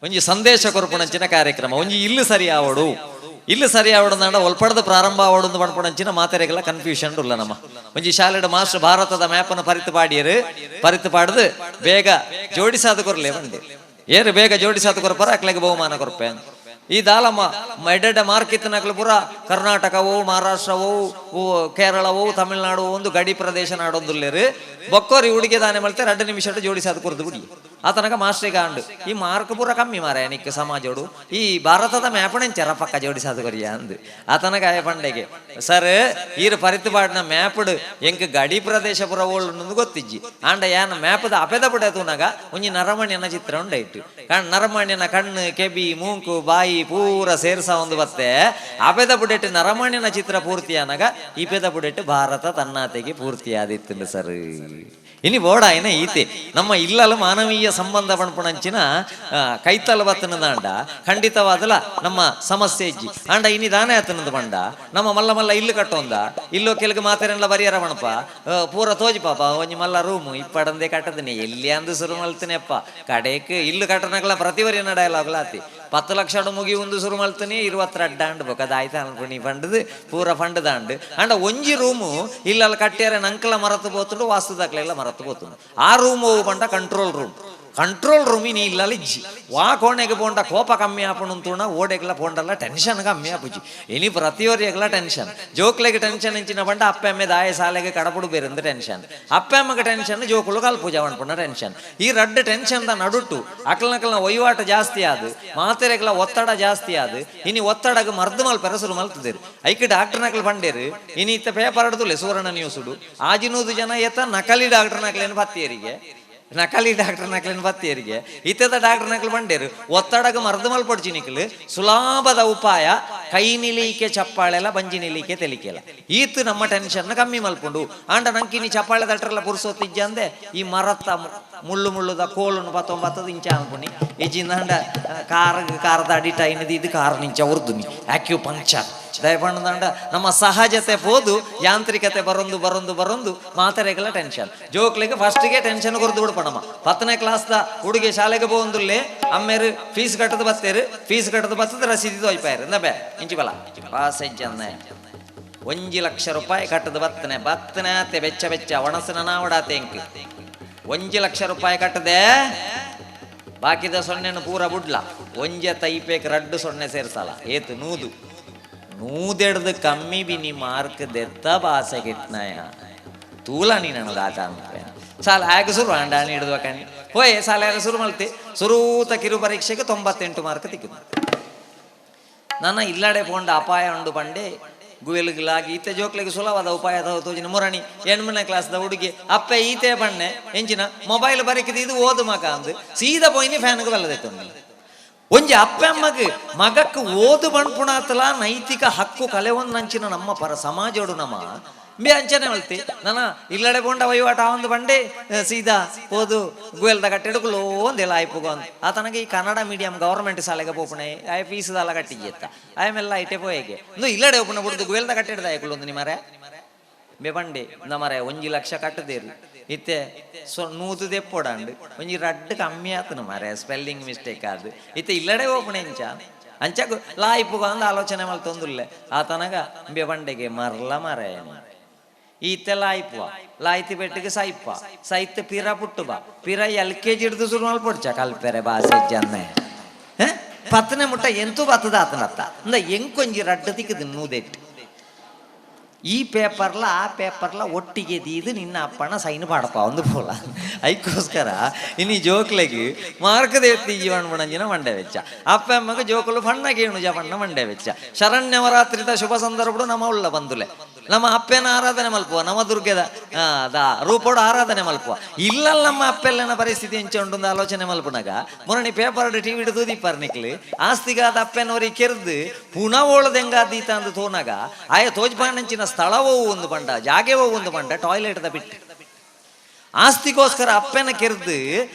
ಒಂಜಿ ಸಂದೇಶ ಕೊರಪುಣಂಚಿನ ಕಾರ್ಯಕ್ರಮ ಒಂಜಿ ಇಲ್ಲು ಸರಿ ಆವಡು ಇಲ್ಲು ಸರಿ ಆವಡಂದ ಒಲ್ಪಡದ ಪ್ರಾರಂಭ ಆವಡು ಪಣಪುಣಂಚಿನ ಮಾತೆರೆಗೆಲ್ಲ ಕನ್ಫ್ಯೂಷನ್ ಉಲ್ಲ ನಮ್ಮ ಒಂಜಿ ಶಾಲೆಡ್ ಮಾಸ್ಟರ್ ಭಾರತದ ಮ್ಯಾಪನ್ನು ಪರಿತು ಪಾಡಿಯರು ಪರಿತು ಪಾಡ್ದು ಬೇಗ ಜೋಡಿಸಾದ ಕೊರಲೆ ಬಂದೆ ಏರು ಬೇಗ ಜೋಡಿಸಾದ ಕೊರಪರ ಅಕ್ಲೆಗೆ ಬಹುಮಾನ ಕೊರಪೆ ಈ ದಾಲಮ್ಮ ಎಡ್ಡೆಡ್ಡೆ ಮಾರ್ಕಿತ್ತನಕ್ಲು ಪೂರ ಕರ್ನಾಟಕವೋ ಮಹಾರಾಷ್ಟ್ರವೋ ಕೇರಳವೋ ತಮಿಳ್ನಾಡು ಒಂದು ಗಡಿ ಪ್ರದೇಶ ನಾಡೊಂದುಲ್ಲೇರು ಬೊಕ್ಕೋರಿ ಹುಡುಗಿ ದಾನೆ ಮಲ್ತೆ 2 ನಿಮಿಷ ಜೋಡಿಸಾದ ಕೊರದು ಬಿಡಿ ಆತನಕ ಮಾಸ್ಟ್ರಿಗೆ ಆಂಡು ಈ ಮಾರ್ಕ್ ಪೂರ ಕಮ್ಮಿ ಮಾರ ನಿಕ್ಕ ಸಮಾಜೋಡು ಈ ಭಾರತದ ಮ್ಯಾಪಣೆಂಚರ ಪಕ್ಕ ಜೋಡಿಸಾದ ಕೊರಿಯ ಅಂದು ಆತನಕ ಆಯ ಪಂಡೆಗೆ ಸರ್ ಈರು ಪರಿತು ಪಾಡಿನ ಮ್ಯಾಪಡ್ ಎಂಕ್ ಗಡಿ ಪ್ರದೇಶ ಪುರ ಓಳು ಗೊತ್ತಿಜ್ಜಿ ಆಂಡ ಯಾನ ಮ್ಯಾಪದ ಅಪೆದ ಬಿಡ ತೂನಾಗ ಒಂಜಿ ನರಮಣ್ಯನ ಚಿತ್ರ ಉಂಡಾಯ್ತು ನರಮಣ್ಯನ ಕಣ್ಣು ಕೆಬಿ ಮೂಂಕು ಬಾಯಿ ಪೂರ ಸೇರ್ಸ ಒಂದು ಬತ್ತೆ ಅಪೆದ ಬುಡೆಟ್ ನರಮಣ್ಯನ ಚಿತ್ರ ಪೂರ್ತಿ ಅನಾಗ ಇಪೆದ ಬುಡೆಟ್ ಭಾರತ ತನ್ನಾತೆಗೆ ಪೂರ್ತಿ ಆದಿತ್ತು ಸರ್ ಇನಿ ಬೋಡಾಯಿನ ಈತೆ ನಮ್ಮ ಇಲ್ಲಲು ಮಾನವೀಯ ಸಂಬಂಧ ಪಣಪುಣಂಚಿನ ಕೈತಲ್ ಬತ್ತನದಾಂಡ ಖಂಡಿತವಾದಲ ನಮ್ಮ ಸಮಸ್ಯೆ ಇಜ್ಜಿ ಆಂಡ ಇನಿ ದಾನೆ ಆತನದ ಬಂಡ ನಮ್ಮ ಮಲ್ಲ ಮಲ್ಲ ಇಲ್ಲು ಕಟ್ಟೊಂದ ಇಲ್ಲೋ ಕೆಲಗ ಮಾತೆರೆಲ್ಲ ಬರಿಯರ ಬಣಪ ಪೂರ ತೋಜಿ ಪಾಪ ಒಂಜಿ ಮಲ್ಲ ರೂಮು ಇಪ್ಪಡಂದೆ ಕಟ್ಟದನೆ ಎಲ್ಲಿ ಅಂದು ಸುರು ಮಲ್ತನೆಪ್ಪ ಕಡೆಕ್ ಇಲ್ಲು ಕಟ್ಟನಕ್ಲ ಪ್ರತಿವರಿ ಡೈಲಾಗ್ಲಾತಿ 10 ಲಕ್ಷ ಮುಗಿ ಒಂದು ಸುರು ಮಲ್ತನೆ 22 ಆಂಡ್ ಬೋಕದಾಯ್ತ ಅನ್ಪುಣಿ ಫಂಡ್ ಪೂರ ಫಂಡ್ ದಾಂಡ್ ಅಂಡ ಒಂಜಿ ರೂಮು ಇಲ್ಲಲ್ಲಿ ಕಟ್ಟ್ಯಾರ ನಂಕಲ ಮರತು ಬೋತುಂಡು ವಾಸ್ತುದಾಕ್ಲೆಲ್ಲ ಮರತು ಬೋತುಂಡು ಆ ರೂಮ್ ಹೋಗು ಪಂಡ ಕಂಟ್ರೋಲ್ ರೂಮ್ ಇನಿ ಇಲ್ಲಲ್ಲಿ ಇಜ್ಜಿ ವಾ ಕೋಣೆಗೆ ಪೋಂಡ ಕೋಪ ಕಮ್ಮಿ ಆಪುಣಂತುಣ ಓಡೆಗ್ಲ ಪೋಂಡಲ್ಲ ಟೆನ್ಷನ್ ಕಮ್ಮಿ ಆಪುಜಿ ಇನಿ ಪ್ರತಿಯೊರಿಯಗ್ಲ ಟೆನ್ಷನ್ ಜೋಕ್ಲೆಗೆ ಟೆನ್ಷನ್ ಇಂಚಿನ ಪಂಡ ಅಪ್ಪೆಮ್ಮೆ ದಾಯ ಸಾಲೆಗೆ ಕಡಪುಡು ಬೇರೆಂದು ಟೆನ್ಷನ್ ಅಪ್ಪೆಮ್ಮಗೆ ಟೆನ್ಷನ್ ಜೋಕುಲು ಕಲ್ಪೂಜ ಪಂಡ ಟೆನ್ಷನ್ ಈ 2 ಟೆನ್ಷನ್ ದ ನಡುಟ್ಟು ಅಕ್ಲನಕಲ್ನ ವಹಿವಾಟು ಜಾಸ್ತಿ ಆದು ಮಾತೆರೆಗ್ಲ ಒತ್ತಡ ಜಾಸ್ತಿ ಆದು ಇನಿ ಒತ್ತಡಗ ಮರ್ದು ಮಲ್ಪೆರ ಸುರು ಮಲ್ತದೇರು ಐಕೆ ಡಾಕ್ಟರ್ ನಕಲ್ ಪಂಡೇರು ಇನಿ ಇತ್ತ ಪೇಪರ್ ಅಡ್ದುಲೆ ಸುವರ್ಣ ನ್ಯೂಸುಡು ಆಜಿನೂದು ಜನ ಎತ್ತ ನಕಲಿ ಡಾಕ್ಟರ್ ನಕಲೇನು ಪತ್ತಿಯರಿಗೆ ನಕಲಿ ಡಾಕ್ಟರ್ ನಕಲಿನ ಬತ್ತಿಯರಿಗೆ ಇತ್ತದ ಡಾಕ್ಟರ್ ನಕಲು ಬಂಡೇರು ಒತ್ತಡಗ ಮರದು ಮಲ್ಪಡ್ಚಿ ನಿಕಲು ಸುಲಭದ ಉಪಾಯ ಕೈ ನಿಲಿಕೆ ಚಪ್ಪಾಳೆಲ್ಲ ಬಂಜಿ ನಿಲಿಕೆ ತೆಲಿಕೆಲ್ಲ ಈತು ನಮ್ಮ ಟೆನ್ಷನ್ ಕಮ್ಮಿ ಮಲ್ಪುಂಡು ಆಂಡ ನಂಕಿನಿ ಚಪ್ಪಾಳೆ ದಟ್ರೆಲ್ಲ ಪುರ್ಸೋತಿಜ್ಜ ಅಂದೆ ಈ ಮರತ್ತ ಮುಳ್ಳುದ ಕೋಲನ್ನು 19 ಇಂಚ ಅನ್ಪುಣಿ ಈಜಿಂದ ಹಂಡ ಕಾರದ ಅಡಿಟ ಐನದು ಇದು ಕಾರ್ ನಿಂಚ ಉರ್ದುನಿ ಆಕ್ಯುಪಂಕ್ಚರ್ ದಯಪಂಡ ನಮ್ಮ ಸಹಜತೆ ಹೋದು ಯಾಂತ್ರಿಕತೆ ಬರೊಂದು ಮಾತರೆಗೆಲ್ಲ ಟೆನ್ಷನ್ ಜೋಕ್ಲಿಗೆ ಫಸ್ಟ್ಗೆ ಟೆನ್ಷನ್ ಕೊರ್ದು ಬಿಡ್ಪಣಮ್ಮ 10ನೇ ಕ್ಲಾಸ್ದ ಹುಡುಗಿ ಶಾಲೆಗೆ ಹೋಗುದಿಲ್ಲೇ ಅಮ್ಮೇರು ಫೀಸ್ ಕಟ್ಟದು ಬತ್ತೇರು ಫೀಸ್ ಕಟ್ಟದು ಬತ್ತದ ರಸೀದಿ ತೊಯ್ಪಾಯರು ಎಂದ ಇಂಚಿ ಬಲ ಪಾಸೆಜ್ಜನ್ನೆ 1 ಲಕ್ಷ ರೂಪಾಯಿ ಕಟ್ಟದು ಬತ್ತನೆ ಆತೆ ಬೆಚ್ಚ ಒಣಸನ ನಾವಡಾತೆ ಎಂಕ್ 1 ಲಕ್ಷ ರೂಪಾಯಿ ಕಟ್ಟದೆ ಬಾಕಿದ ಸೊನ್ನೆನು ಪೂರ ಬುಡ್ಲ ಒಂಜೆ ತೈಪೇಕ್ 2 ಸೊನ್ನೆ ಸೇರ್ಸಲ್ಲ ಏತು ನೂದೆಡ್ದು ಕಮ್ಮಿ ಬಿನಿ ಮಾರ್ಕ್ ದೆತ್ತ ಬಾಸೆ ಗಿಟ್ನಾಯ ತೂಲ ನೀ ನನಗೆ ಆಟ ಅಂತ ಸಾಲ ಆಗ ಶುರು ಅಂಡಾಣಿ ಹಿಡಿದು ಕಣ್ಣಿ ಹೋಯ್ ಸಾಲ ಆಗ ಶುರು ಮಲ್ತೆ ಸುರೂತ ಕಿರು ಪರೀಕ್ಷೆಗೆ 98 ಮಾರ್ಕ್ ತಿಕ್ಕಿದ ನನ್ನ ಇಲ್ಲಡೆ ಪೋಂಡ ಅಪಾಯ ಉಂಡು ಪಂಡೆ ಗುವೆಲ್ಗಳಾಗಿ ಈತೆ ಜೋಕ್ಲಿಗೆ ಸುಲಭದ ಉಪಾಯ ತೋಜಿನ ಮುರಣಿ 8ನೇ ಕ್ಲಾಸ್ದ ಹುಡುಗಿ ಅಪ್ಪೆ ಈತೆ ಬಣ್ಣೆ ಎಂಚಿನ ಮೊಬೈಲ್ ಬರೀಕಿದ ಇದು ಓದು ಮಗ ಅಂದು ಸೀದಾ ಪೋಯಿನಿ ಫ್ಯಾನ್ಗೆ ಬಲ್ಲದೈತು ಒಂಜಿ ಅಪ್ಪೆಮ್ಮಗ್ ಮಗಕ್ಕೆ ಓದು ಬಣ್ಪುಣಾತಲ ನೈತಿಕ ಹಕ್ಕು ಕಲೆವೊಂದಂಚಿನ ನಮ್ಮ ಪರ ಸಮಾಜೋಡು ನಮ್ಮ ಬೇ ಅಂಚನೆ ಮಲ್ತಿ ನನ್ನ ಇಲ್ಲಡೆ ಬೋಂಡ ವಹಿವಾಟ ಒಂದು ಬಂಡೆ ಸೀದಾ ಓದು ಗುವೆಲ್ದ ಕಟ್ಟಿಡುಕಲು ಒಂದೆಲ್ಲ ಆಯ್ಪುಗೋ ಅಂತ ಆತನಿಗೆ ಈ ಕನ್ನಡ ಮೀಡಿಯಂ ಗವರ್ಮೆಂಟ್ ಶಾಲೆಗೆ ಪೋಪಣೆ ಆಯ ಫೀಸ್ದಲ್ಲ ಕಟ್ಟಿಗೆತ್ತ ಆಯಮೆಲ್ಲ ಐಟೆ ಪೋಯೆಗೆ ಒಂದು ಇಲ್ಲಡೆ ಒಪ್ಪಣ ಬಿಡುದು ಗುವೆಲ್ದ ಕಟ್ಟಿಡ್ದ ಆಯ್ಕಲು ಒಂದು ನಿಮರೆ ಬೇ ಬಂಡೆ ನಮರೆ 1 ಲಕ್ಷ ಕಟ್ಟದೇರು ಇತ್ತೆ ನೂದು ದೆಪ್ಪೊಡಂಡು ಒಂಜಿ 2 ಕಮ್ಮಿ ಆತನು ಮರೆ ಸ್ಪೆಲ್ಲಿಂಗ್ ಮಿಸ್ಟೇಕ್ ಆದ್ ಇತ್ತೆ ಇಲ್ಲಡೆ ಓಪಣೆ ಅಂಚ ಲಾಯ್ಪುಗ ಅಂದ ಆಲೋಚನೆ ಮಲ್ತೊಂದುಲ್ಲೆ ಆತನಗ ಬೆ ಬಂಡೆಗೆ ಮರ್ಲ ಮರೆ ಈತೆ ಲಾಯ್ಪುವ ಲಾಯ್ತಿ ಬೆಟ್ಟಿಗೆ ಸೈತ್ ಪಿರ ಪುಟ್ಟುಬ ಪಿರ LKG ಹಿಡ್ದು ಶುರು ಮಲ್ಪೊಡ್ಚ ಕಲ್ಪೆರೆ ಬಾಸೆ ಜನ್ನೆ 10ನೇ ಮುಟ್ಟ ಎಂತೂ ಬತ್ತದ ಆತನತ್ತ ಅಂದ ಎಂಕೊಂಜಿ 2 ತಿಕ್ಕದು ನೂದೆಟ್ಟು ಈ ಪೇಪರ್ಲ ಆ ಪೇಪರ್ಲ ಒಟ್ಟಿಗೆ ದೀದು ನಿನ್ನ ಅಪ್ಪನ ಸೈನ್ ಪಾಡಪ್ಪ ಒಂದು ಪೋಲ ಅದಕ್ಕೋಸ್ಕರ ಇನ್ನು ಜೋಕ್ಲೆಗೆ ಮಾರ್ಕದ ಎತ್ತಿ ಜೀವಣ್ಣ ಮಂಡೆ ವೆಚ್ಚ ಅಪ್ಪ ಅಮ್ಮಗೆ ಜೋಕಲು ಫಣ್ಣಗೆ ಏಣುಜ ಬಣ್ಣ ಮಂಡೆ ವೆಚ್ಚ ಶರಣ್ಯವರಾತ್ರಿದ ಶುಭ ಸಂದರ್ಭಡು ನಮ್ಮ ಉಳ್ಳ ಬಂದುಲೆ ನಮ್ಮ ಅಪ್ಪನ ಆರಾಧನೆ ಮಲ್ಪುವ ನಮ್ಮ ದುರ್ಗದ ರೂಪೋಡು ಆರಾಧನೆ ಮಲ್ಪುವ ಇಲ್ಲಲ್ಲ ನಮ್ಮ ಅಪ್ಪೆಲ್ಲನ ಪರಿಸ್ಥಿತಿ ಹೆಂಚೊಂಡು ಆಲೋಚನೆ ಮಲ್ಪುನಾಗ ಮೊನ್ನೆ ಪೇಪರ್ ಟಿವಿ ಹಿಡಿದು ದೀಪಾರ್ನಿಕ್ಲಿ ಆಸ್ತಿಗಾದ ಅಪ್ಪನವರಿಗೆ ಕೆರ್ದು ಪುನಃ ಓಳದೆಂಗಾದೀತ ಅಂದು ತೋನಾಗ ಆಯ ತೋಜ್ಪಾನಂಚಿನ ಸ್ಥಳವೋ ಒಂದು ಬಂಡ ಜಾಗೆವೋ ಒಂದು ಬಂಡ ಟಾಯ್ಲೆಟ್ದ ಬಿಟ್ಟು ಆಸ್ತಿಗೋಸ್ಕರ ಅಪ್ಪನ ಕೆರ್ದು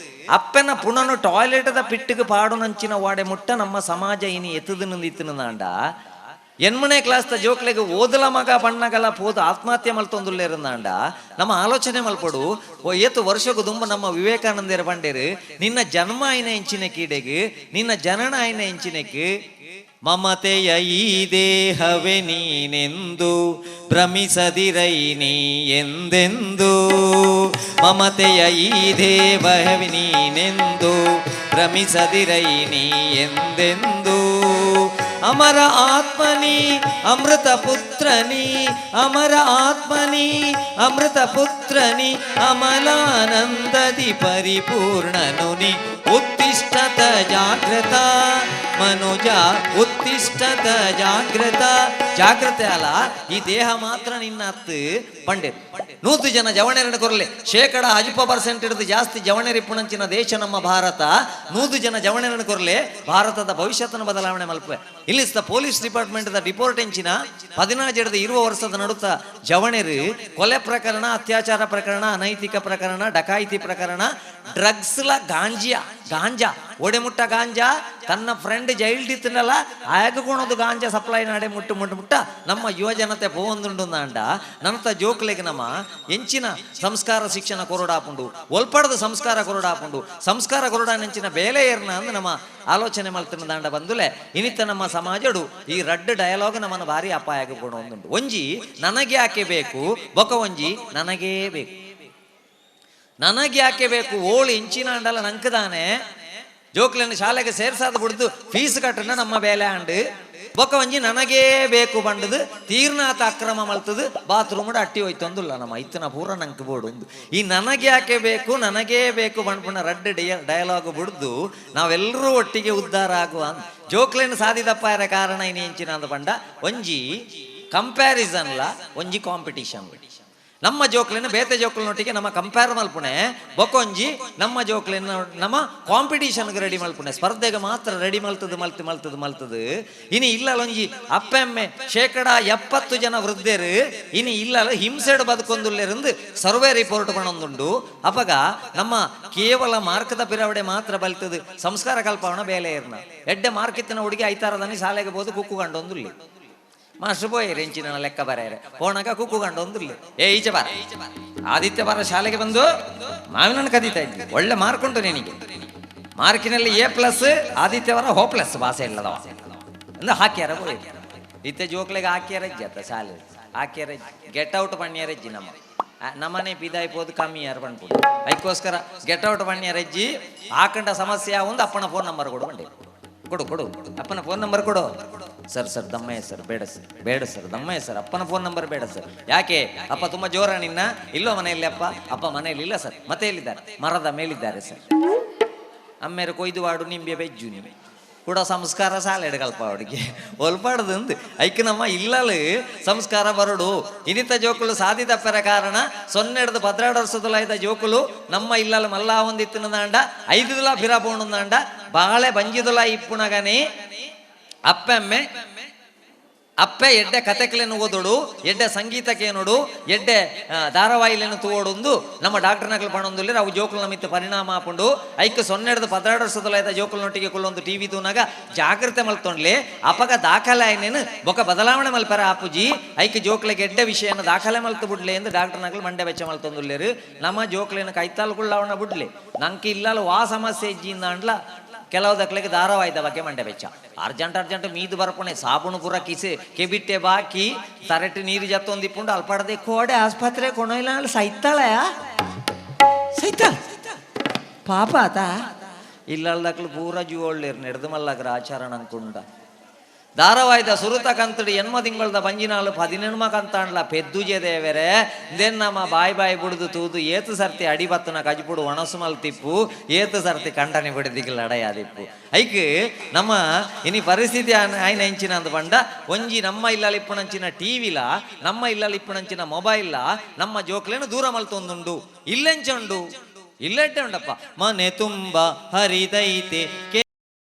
ಅಪ್ಪನ ಪುನನು ಟಾಯ್ಲೆಟ್ದ ಪಿಟ್ಟಿಗೆ ಪಾಡು ನಂಚಿನ ವಾಡೆ ಮುಟ್ಟ ನಮ್ಮ ಸಮಾಜ ಇನಿ ಎತ್ತದನ್ನು ಇತ್ತನ ನಾಂಡ ಎನ್ಮನೆ ಕ್ಲಾಸ್ ಜೋಕ್ಲೆಗೆ ಓದಲ ಮಗ ಬಣ್ಣಗಲ ಪೋದು ಆತ್ಮಹತ್ಯೆ ಮಲ್ತೊಂದುಲ್ಲೇರಂದಾಂಡ ನಮ್ಮ ಆಲೋಚನೆ ಮಲ್ಪಡು ಏತು ವರ್ಷಕ್ಕೂ ತುಂಬ ನಮ್ಮ ವಿವೇಕಾನಂದರ ಬಂಡೇರು ನಿನ್ನ ಜನ್ಮ ಆಯ್ನ ಎಂಚಿನ ಕೀಡೆಗೆ ನಿನ್ನ ಜನನ ಆಯ್ನ ಎಂಚಿನಕ್ಕೆ ಮಮತೆಯ ಈ ದೇಹವೇ ನೀನೆಂದು ಭ್ರಮಿಸದಿರೈ ನೀ ಎಂದೆಂದು ಮಮತೆಯ ಈ ದೇಹವೇ ನೀನೆಂದು ಭ್ರಮಿಸದಿರೈ ನೀ ಎಂದೆಂದು ಅಮರ ಆತ್ಮನಿ ಅಮೃತ ಪುತ್ರನಿ ಅಮರ ಆತ್ಮನಿ ಅಮೃತ ಪುತ್ರನಿ ಅಮಲಾನಂದದಿ ಪರಿಪೂರ್ಣನು ನಿ ಉತ್ತಿಷ್ಠತ ಜಾಗೃತ ಮನುಜ ಉತ್ತಿಷ್ಠತ ಜಾಗೃತ ಜಾಗ್ರತೆ ಅಲ್ಲ ಈ ದೇಹ ಮಾತ್ರ ನಿನ್ನ ಹತ್ತು ಪಂಡಿತ್ 100 ಜನ ಜವಣೆರನ್ನು ಕೊರಲೆ 10% ಹಿಡಿದು ಜಾಸ್ತಿ ಜವಣೆರಿಪ್ಪುಣಂಚಿನ ದೇಶ ನಮ್ಮ ಭಾರತ 100 ಜನ ಜವಣೆರನ್ನು ಕೊರಲೆ ಭಾರತದ ಭವಿಷ್ಯತನ ಬದಲಾವಣೆ ಮಲ್ಪೆ ಇಲ್ಲಿ ಪೊಲೀಸ್ ಡಿಪಾರ್ಟ್ಮೆಂಟ್ ರಿಪೋರ್ಟ್ ಎಂಚಿನ 17-20 ವರ್ಷದ ನಡುತ್ತ ಜವಣೆರು ಕೊಲೆ ಪ್ರಕರಣ ಅತ್ಯಾಚಾರ ಪ್ರಕರಣ ಅನೈತಿಕ ಪ್ರಕರಣ ಡಕಾಯಿತಿ ಪ್ರಕರಣ ಡ್ರಗ್ಸ್ಲ ಗಾಂಜಾ ಒಡೆಮುಟ್ಟ ಗಾಂಜಾ ತನ್ನ ಫ್ರೆಂಡ್ ಜೈಲ್ಡಿತ್ತನಲ್ಲ ಆಯಗೊಂಡು ಗಾಂಜಾ ಸಪ್ಲೈ ನಾಡೆ ಮುಟ್ಟ ನಮ್ಮ ಯುವ ಜನತೆ ಪೋಂದುಂಡು ಅಂಡ ನನ್ನತ ಜೋಕ್ಲೆಗೆ ನಮ್ಮ ಎಂಚಿನ ಸಂಸ್ಕಾರ ಶಿಕ್ಷಣ ಕೊರಡಾಪುಂಡು ಒಲ್ಪಡದ ಸಂಸ್ಕಾರ ಕೊರಡಾಪುಂಡು ಸಂಸ್ಕಾರ ಕೊರಡಾನೆಂಚಿನ ಬೇಲೆ ಏರ್ನ ಅಂದ್ ನಮ್ಮ ಆಲೋಚನೆ ಮಲ್ತಿನ ದಾಂಡ ಬಂದುಲೆ ಇನಿತ್ತ ನಮ್ಮ ಸಮಾಜಡು ಈ ರಡ್ಡ್ ಡಯಲಾಗ್ ನಮ್ಮನ್ನು ಭಾರಿ ಅಪಾಯಕ್ಕೆ ಕೊಡು ಒಂದುಂಟು ಒಂಜಿ ನನಗೆ ಯಾಕೆ ಬೇಕು ಬೊಕ ಒಂಜಿ ನನಗೇ ಬೇಕು ನನಗೆ ಯಾಕೆ ಬೇಕು ಓಳು ಇಂಚಿನ ಅಂಡಲ್ಲ ನಂಕದಾನೆ ಜೋಕ್ಲನ್ನು ಶಾಲೆಗೆ ಸೇರ್ಸಾದ ಬಿಡ್ದು ಫೀಸ್ ಕಟ್ಟಣ ನಮ್ಮ ಬೇಲೆ ಅಂಡು ಬೊಕ್ಕ ಒಂಜಿ ನನಗೇ ಬೇಕು ಬಂಡದು ತೀರ್ನಾಥ ಅಕ್ರಮ ಮಲ್ತದು ಬಾತ್ರೂಮ್ ಅಟ್ಟಿ ಹೋಯ್ತೊಂದುಲ್ಲ ನಮ್ಮ ಇತ್ತನ ಪೂರ ನಂಗೆ ಬೋಡು ಒಂದು ಈ ನನಗೆ ಯಾಕೆ ಬೇಕು ನನಗೇ ಬೇಕು ಬಂಡ್ಪುಣ ರಡ್ಡ್ ಡಯಲಾಗ್ ಬಿಡ್ದು ನಾವೆಲ್ಲರೂ ಒಟ್ಟಿಗೆ ಉದ್ಧಾರ ಆಗುವ ಜೋಕ್ಲೆನ್ನು ಸಾಧಿದಪ್ಪ ಯಾರ ಕಾರಣ ಇನಿ ಎಂಚಿನ ಅಂದ ಬಂಡ ಒಂಜಿ ಕಂಪ್ಯಾರಿಸನ್ಲ ಒಂಜಿ ಕಾಂಪಿಟಿಷನ್ ನಮ್ಮ ಜೋಕ್ಲೆನ ಬೇತೆ ಜೋಕ್ಲನೊಟ್ಟಿಗೆ ನಮ್ಮ ಕಂಪೇರ್ ಮಲ್ಪುಣೆ ಬೊಕೊಂಜಿ ನಮ್ಮ ಜೋಕ್ಲೆನ ನಮ್ಮ ಕಾಂಪಿಟೀಷನ್ಗೆ ರೆಡಿ ಮಲ್ಪುಣೆ ಸ್ಪರ್ಧೆಗೆ ಮಾತ್ರ ರೆಡಿ ಮಲ್ತದು ಇನಿ ಇಲ್ಲೊಂಜಿ ಅಪ್ಪೆಮ್ಮೆ 70% ಜನ ವೃದ್ಧರು ಇನಿ ಇಲ್ಲ ಹಿಂಸೆಡು ಬದುಕೊಂದುಲ್ಲೇರಂದು ಸರ್ವೆ ರಿಪೋರ್ಟ್ ಪಣೊಂದುಂಡು ಅಪಗ ನಮ್ಮ ಕೇವಲ ಮಾರ್ಕದ ಪಿರವಡೆ ಮಾತ್ರ ಬಲ್ತದು ಸಂಸ್ಕಾರ ಕಲ್ಪವಣ ಬೇಲೆ ಇರ್ನ ಎಡ್ಡೆ ಮಾರ್ಕಿತ್ತಿನ ಹುಡುಗಿ ಐತಾರದನಿ ಶಾಲೆಗೆ ಬೋದು ಕುಕ್ಕು ಕಂಡೊಂದುಲ್ಲಿ ಮಾಸ್ಟರ್ ಬೋಯ್ ರೆಂಚಿನ ಲೆಕ್ಕ ಬರೆಯರೆ ಹೋಣಗ ಕುಕ್ಕು ಕಂಡೊಂದುಲ್ಲಿ ಈಚೆ ಬಾರ ಆದಿತ್ಯ ಬಾರ ಶಾಲೆಗೆ ಬಂದು ಮಾವಿನನ್ನು ಕದೀತಾ ಇದ್ವಿ ಒಳ್ಳೆ ಮಾರ್ಕ್ ಉಂಟು ನಿನಗೆ ಮಾರ್ಕಿನಲ್ಲಿ A+ ಆದಿತ್ಯವಾರ ಹೋಪ್ಲೆಸ್ ಭಾಷೆ ಇಲ್ಲದವ ಅಂದ್ರೆ ಹಾಕ್ಯಾರ ಬೋಯ್ ಇತ್ತೆ ಜೋಕ್ಲೆಗೆ ಹಾಕ್ಯಾರ ಅಜ್ಜಿ ಅತ್ತ ಶಾಲೆ ಹಾಕ್ಯಾರ ಗೆಟ್ ಔಟ್ ಪಣ್ಯಾರ ಅಜ್ಜಿ ನಮ್ಮನೆ ಪಿದಾಯ್ಪೋದು ಕಮ್ಮಿ ಯಾರು ಪಣ್ಪುಡು ಅದಕ್ಕೋಸ್ಕರ ಗೆಟ್ ಔಟ್ ಪಣ್ಯಾರ ಅಜ್ಜಿ ಹಾಕಂಡ ಸಮಸ್ಯೆ ಒಂದು ಅಪ್ಪನ ಫೋನ್ ನಂಬರ್ ಕೊಡು ಬಂಡಿ ಕೊಡು ಅಪ್ಪನ ಫೋನ್ ನಂಬರ್ ಕೊಡು ಸರ್ ದಮ್ಮಯ್ಯ ಸರ್ ಬೇಡ ಸರ್ ದಮ್ಮಯ್ಯ ಸರ್ ಅಪ್ಪನ ಫೋನ್ ನಂಬರ್ ಬೇಡ ಸರ್ ಯಾಕೆ ಅಪ್ಪ ತುಂಬಾ ಜೋರ ನಿನ್ನ ಇಲ್ಲೋ ಮನೆಯಲ್ಲಿ ಅಪ್ಪ ಮನೆಯಲ್ಲಿ ಇಲ್ಲ ಸರ್ ಮತ್ತೆ ಎಲ್ಲಿದ್ದಾರೆ ಮರದ ಮೇಲಿದ್ದಾರೆ ಸರ್ ಅಮ್ಮೇರು ಕೊಯ್ದುವಾಡು ನಿಂಬೆ ಬೆಜ್ಜು ನೀವು ಕೂಡ ಸಂಸ್ಕಾರ ಸಾಲೆಡ್ ಕಲ್ಪ ಅವಡಿಗೆ ಒಲ್ಪಾಡ್ದು ಐಕ್ ನಮ್ಮ ಇಲ್ಲಲು ಸಂಸ್ಕಾರ ಬರಡು ಇನಿತ ಜೋಕುಲು ಸಾಧಿತಪ್ಪರ ಕಾರಣ 12 ವರ್ಷದಲ್ಲ ಐದ ಜೋಕುಲು ನಮ್ಮ ಇಲ್ಲಲು ಮಲ್ಲ ಹೊಂದಿತ್ತಿನ ದಾಂಡ 5 ದಿನ ಫಿರಾಪೋಣ ದಾಂಡ ಬಾಳೆ ಬಂಜಿದುಲ ಇಪ್ಪುಣಗನೆ ಅಪ್ಪೆ ಎಡ್ಡೆ ಕತೆಕ್ಲೆನ್ನು ಓದೋಡು ಎಡ್ಡೆ ಸಂಗೀತಕ್ಕೆ ನೋಡು ಎಡ್ಡೆ ಧಾರಾವಾಹಿಲೆನ್ನು ತೋಡೊಂದು ನಮ್ಮ ಡಾಕ್ಟರ್ ನಕಲು ಪಣೊಂದುಲ್ಲಿ ಅವು ಜೋಕುಲ ಮಿತ್ತ ಪರಿಣಾಮ ಹಾಕೊಂಡು ಐಕ್ 12 ವರ್ಷದಲ್ಲ ಜೋಕುಲನೊಟ್ಟಿಗೆ ಕೊಲ್ಲೊಂದು ಟಿವಿ ತೂನಾಗ ಜಾಗ್ರತೆ ಮಲ್ತೊಂಡ್ಲಿ ಅಪಗ ದಾಖಲೆ ಆಯ್ನೇನು ಬೊಕ ಬದಲಾವಣೆ ಮಲ್ಪರ ಆಪುಜಿ ಐಕ್ ಜೋಕ್ಲೆಗೆ ಎಡ್ಡೆ ವಿಷಯನ ದಾಖಲೆ ಮಲ್ತು ಬಿಡ್ಲಿ ಎಂದು ಡಾಕ್ಟರ್ ನಕಲು ಮಂಡೆ ವೆಚ್ಚ ಮಲ್ತೊಂದುಲ್ಲೇರು ನಮ್ಮ ಜೋಕ್ಲೆನ ಕೈತಾಲ್ಗುಳ್ಳವಣ ಬಿಡ್ಲಿ ನಂಗೆ ಇಲ್ಲಲ್ಲ ವಾ ಸಮಸ್ಯೆ ಇಜ್ಜಿಂದ ಅಂಡ್ಲ ಕೆಲವು ದಕ್ಲೆಗೆ ಧಾರಾವಾಹಿದ ಬಗ್ಗೆ ಮಂಡೆ ಬೆಚ್ಚ ಅರ್ಜೆಂಟ್ ಮೀದು ಬರ್ಪಣೆ ಸಾಬುಣು ಪುರ ಕಿಸೆ ಕೆಬಿಟ್ಟೆ ಬಾಕಿ ತರಟ್ಟು ನೀರು ಜತ್ತೊಂದಿಪ್ಪುಂಡು ಅಲ್ಪಡದೆ ಕೋಡೆ ಆಸ್ಪತ್ರೆ ಕೊಣೊಯ್ಲ ಸೈತಾಳಯ ಸೈತಾಳ ಪಾಪ ಆತ ಇಲ್ಲದಕ್ಲು ಪೂರ ಜೀವೊಳ್ಳೇರು ನೆಡ್ದು ಮಲ್ಲಗ್ರ ಆಚರಣ ಅನ್ಕೊಂಡ ಧಾರಾವಾಹಿದ ಸುರುತ ಕಂತಡಿ ಎನ್ಮ ತಿಂಗಳದ ಬಂಜಿನಾಳು 17 ಕಂತಾಂಡ್ಲ ಪೆದ್ದುಜೆ ದೇವರೆ ದೆನ್ ನಮ್ಮ ಬಾಯಿ ಬಿಡುದು ತೂದು ಏತು ಸರ್ತಿ ಅಡಿಬತ್ತನ ಕಜಿಪುಡು ಒಣಸು ಮಲ್ತಿಪ್ಪು ಏತು ಸರ್ತಿ ಕಂಡನೆ ಬಿಡದಿಗ್ಲ ಅಡಯಾದಿಪ್ಪು ಐಕ್ ನಮ್ಮ ಇನಿ ಪರಿಸ್ಥಿತಿ ಆಯ್ನ ಹೆಂಚಿನ ಅಂದ ಬಂಡ ಒಂಜಿ ನಮ್ಮ ಇಲ್ಲಲ್ಲಿ ಇಪ್ಪುಣಂಚಿನ ಟಿವಿಲ ನಮ್ಮ ಇಲ್ಲಲ್ಲಿ ಇಪ್ಪುಣಂಚಿನ ಮೊಬೈಲ್ ನಮ್ಮ ಜೋಕ್ಲೇನು ದೂರ ಮಲ್ತೊಂದುಂಡು ಇಲ್ಲೆಂಚುಂಡು ಇಲ್ಲೆಟ್ಟೆ ಉಂಡಪ್ಪ ಮನೆ ತುಂಬ ಹರಿದೈತೆ